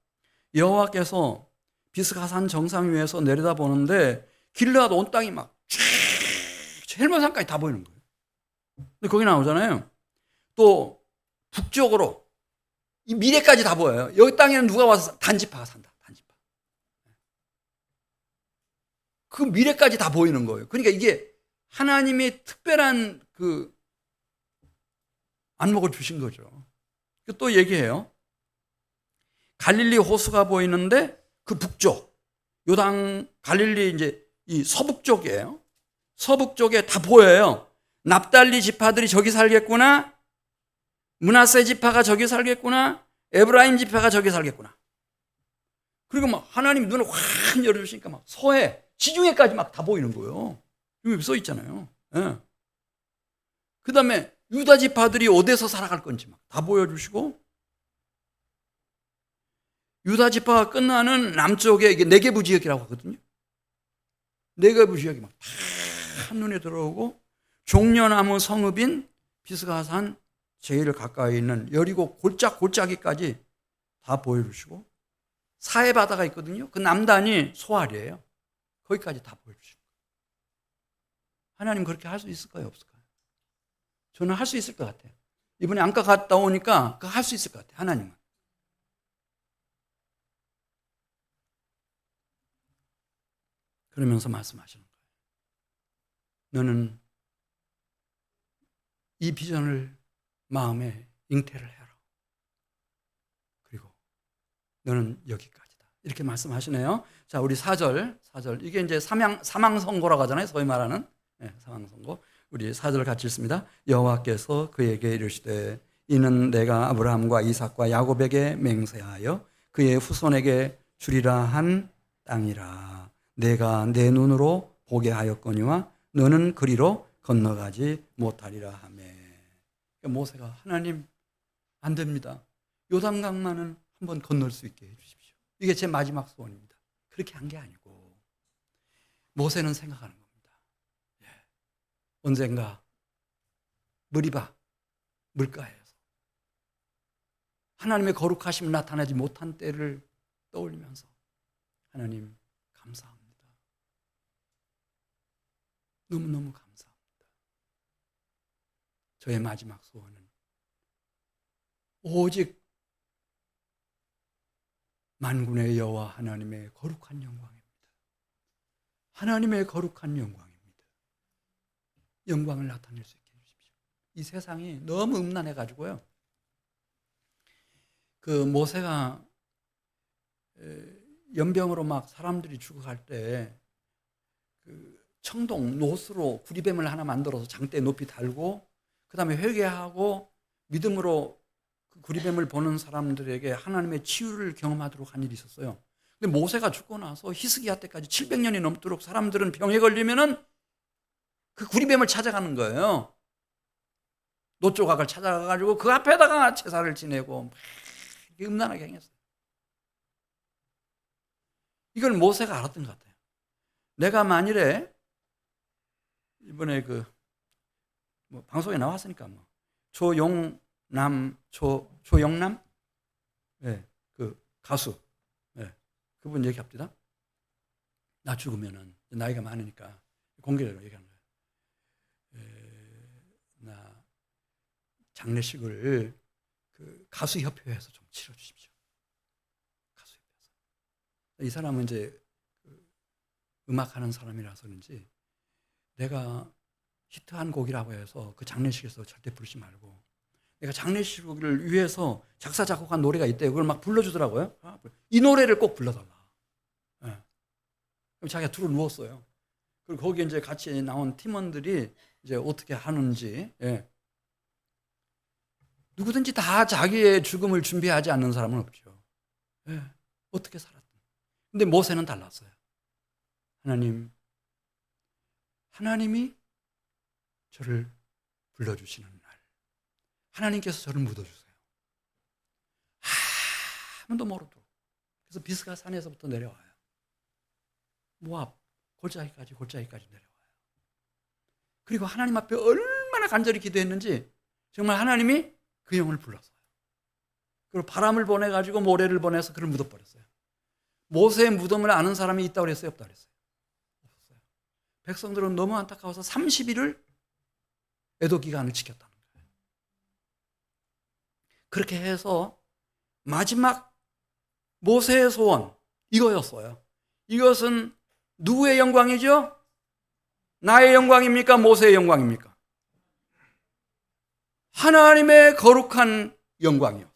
여호와께서 비스가산 정상 위에서 내려다보는데 길르앗 온 땅이 막 헬몬산까지 다 보이는 거예요. 근데 거기 나오잖아요. 또 북쪽으로 이 미래까지 다 보여요. 여기 땅에는 누가 와서 단지파가 산다. 단지파. 그 미래까지 다 보이는 거예요. 그러니까 이게 하나님의 특별한 그 안목을 주신 거죠. 또 얘기해요. 갈릴리 호수가 보이는데 그 북쪽, 요당 갈릴리 이제 이 서북 쪽이에요. 서북 쪽에 다 보여요. 납달리 지파들이 저기 살겠구나. 므낫세 지파가 저기 살겠구나. 에브라임 지파가 저기 살겠구나. 그리고 하나님 눈을 확 열어주시니까 서해, 지중해까지 다 보이는 거예요. 여기 써 있잖아요. 그 다음에 유다 지파들이 어디서 살아갈 건지 막 다 보여주시고, 유다 지파가 끝나는 남쪽에 이게 네게부 지역이라고 하거든요. 네게부 지역이 막 다 한눈에 들어오고, 종려나무 성읍인 비스가산 제일 가까이 있는 여리고 골짜기까지 다 보여주시고, 사해 바다가 있거든요. 그 남단이 소알이에요. 거기까지 다 보여주시고. 하나님 그렇게 할 수 있을까요, 없을까요? 저는 할 수 있을 것 같아요. 이번에 안가 갔다 오니까 그거 할 수 있을 것 같아요, 하나님은. 그러면서 말씀하시는 거예요. 너는 이 비전을 마음에 잉태를 해라. 그리고 너는 여기까지다. 이렇게 말씀하시네요. 자, 우리 4절. 이게 이제 사망선고라고 하잖아요. 소위 말하는. 네, 사망선고. 우리 4절 같이 읽습니다. 여호와께서 그에게 이르시되 이는 내가 아브라함과 이삭과 야곱에게 맹세하여 그의 후손에게 주리라 한 땅이라. 내가 내 눈으로 보게 하였거니와 너는 그리로 건너가지 못하리라 하매. 모세가 하나님 안 됩니다. 요단강만은 한번 건널 수 있게 해주십시오. 이게 제 마지막 소원입니다. 그렇게 한 게 아니고 모세는 생각하는 겁니다. 예. 언젠가 머리바 물가에서 하나님의 거룩하심을 나타나지 못한 때를 떠올리면서 하나님 감사합니다. 너무너무 감사합니다. 저의 마지막 소원은 오직 만군의 여호와 하나님의 거룩한 영광입니다. 하나님의 거룩한 영광입니다. 영광을 나타낼 수 있게 해주십시오. 이 세상이 너무 음란해가지고요. 그 모세가 연병으로 막 사람들이 죽어갈 때 그 청동 노스로 구리뱀을 하나 만들어서 장대에 높이 달고 그 다음에 회개하고 믿음으로 그 구리뱀을 보는 사람들에게 하나님의 치유를 경험하도록 한 일이 있었어요. 근데 모세가 죽고 나서 히스기야 때까지 700년이 넘도록 사람들은 병에 걸리면은 그 구리뱀을 찾아가는 거예요. 노조각을 찾아가가지고 그 앞에다가 제사를 지내고 음란하게 행했어요. 이걸 모세가 알았던 것 같아요. 내가 만일에 이번에 뭐 방송에 나왔으니까 뭐 조영남 네, 그 가수 네, 그분 얘기합니다. 나 죽으면은 나이가 많으니까 공개적으로 얘기하는 거예요. 나 장례식을 그 가수협회에서 좀 치러주십시오. 가수협회에서. 이 사람은 이제 음악하는 사람이라서 그런지 내가 히트한 곡이라고 해서 그 장례식에서 절대 부르지 말고 내가 장례식을 위해서 작사 작곡한 노래가 있대요. 그걸 막 불러주더라고요. 이 노래를 꼭 불러달라. 네. 그럼 자기가 들어 누웠어요. 그리고 거기에 이제 같이 나온 팀원들이 이제 어떻게 하는지 예. 누구든지 다 자기의 죽음을 준비하지 않는 사람은 없죠. 예. 어떻게 살았든. 근데 모세는 달랐어요. 하나님이 저를 불러주시는 날 하나님께서 저를 묻어주세요. 아무도 모르도록. 그래서 비스가 산에서부터 내려와요. 모압 골짜기까지 내려와요. 그리고 하나님 앞에 얼마나 간절히 기도했는지 정말 하나님이 그 영을 불렀어요. 그리고 바람을 보내가지고 모래를 보내서 그를 묻어버렸어요. 모세의 무덤을 아는 사람이 있다고 그랬어요? 없다고 그랬어요? 없어요. 백성들은 너무 안타까워서 30일을 애도 기간을 지켰다는 거예요. 그렇게 해서 마지막 모세의 소원 이거였어요. 이것은 누구의 영광이죠? 나의 영광입니까? 모세의 영광입니까? 하나님의 거룩한 영광이요.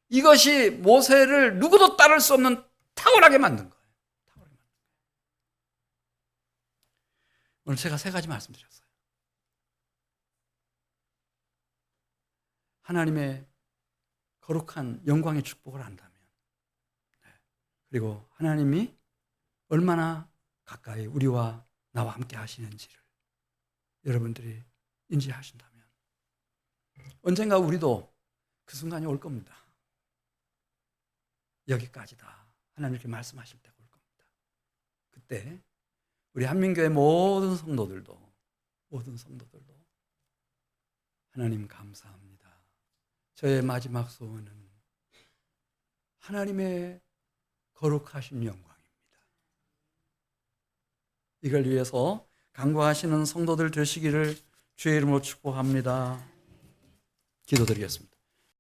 이것이 모세를 누구도 따를 수 없는 탁월하게 만든 거예요. 오늘 제가 3가지 말씀드렸어요. 하나님의 거룩한 영광의 축복을 안다면, 그리고 하나님이 얼마나 가까이 우리와 나와 함께 하시는지를 여러분들이 인지하신다면 언젠가 우리도 그 순간이 올 겁니다. 여기까지다. 하나님 이렇게 말씀하실 때가 올 겁니다. 그때 우리 한민교회 모든 성도들도 하나님 감사합니다. 저의 마지막 소원은 하나님의 거룩하신 영광입니다. 이걸 위해서 간구하시는 성도들 되시기를 주의 이름으로 축복합니다. 기도드리겠습니다.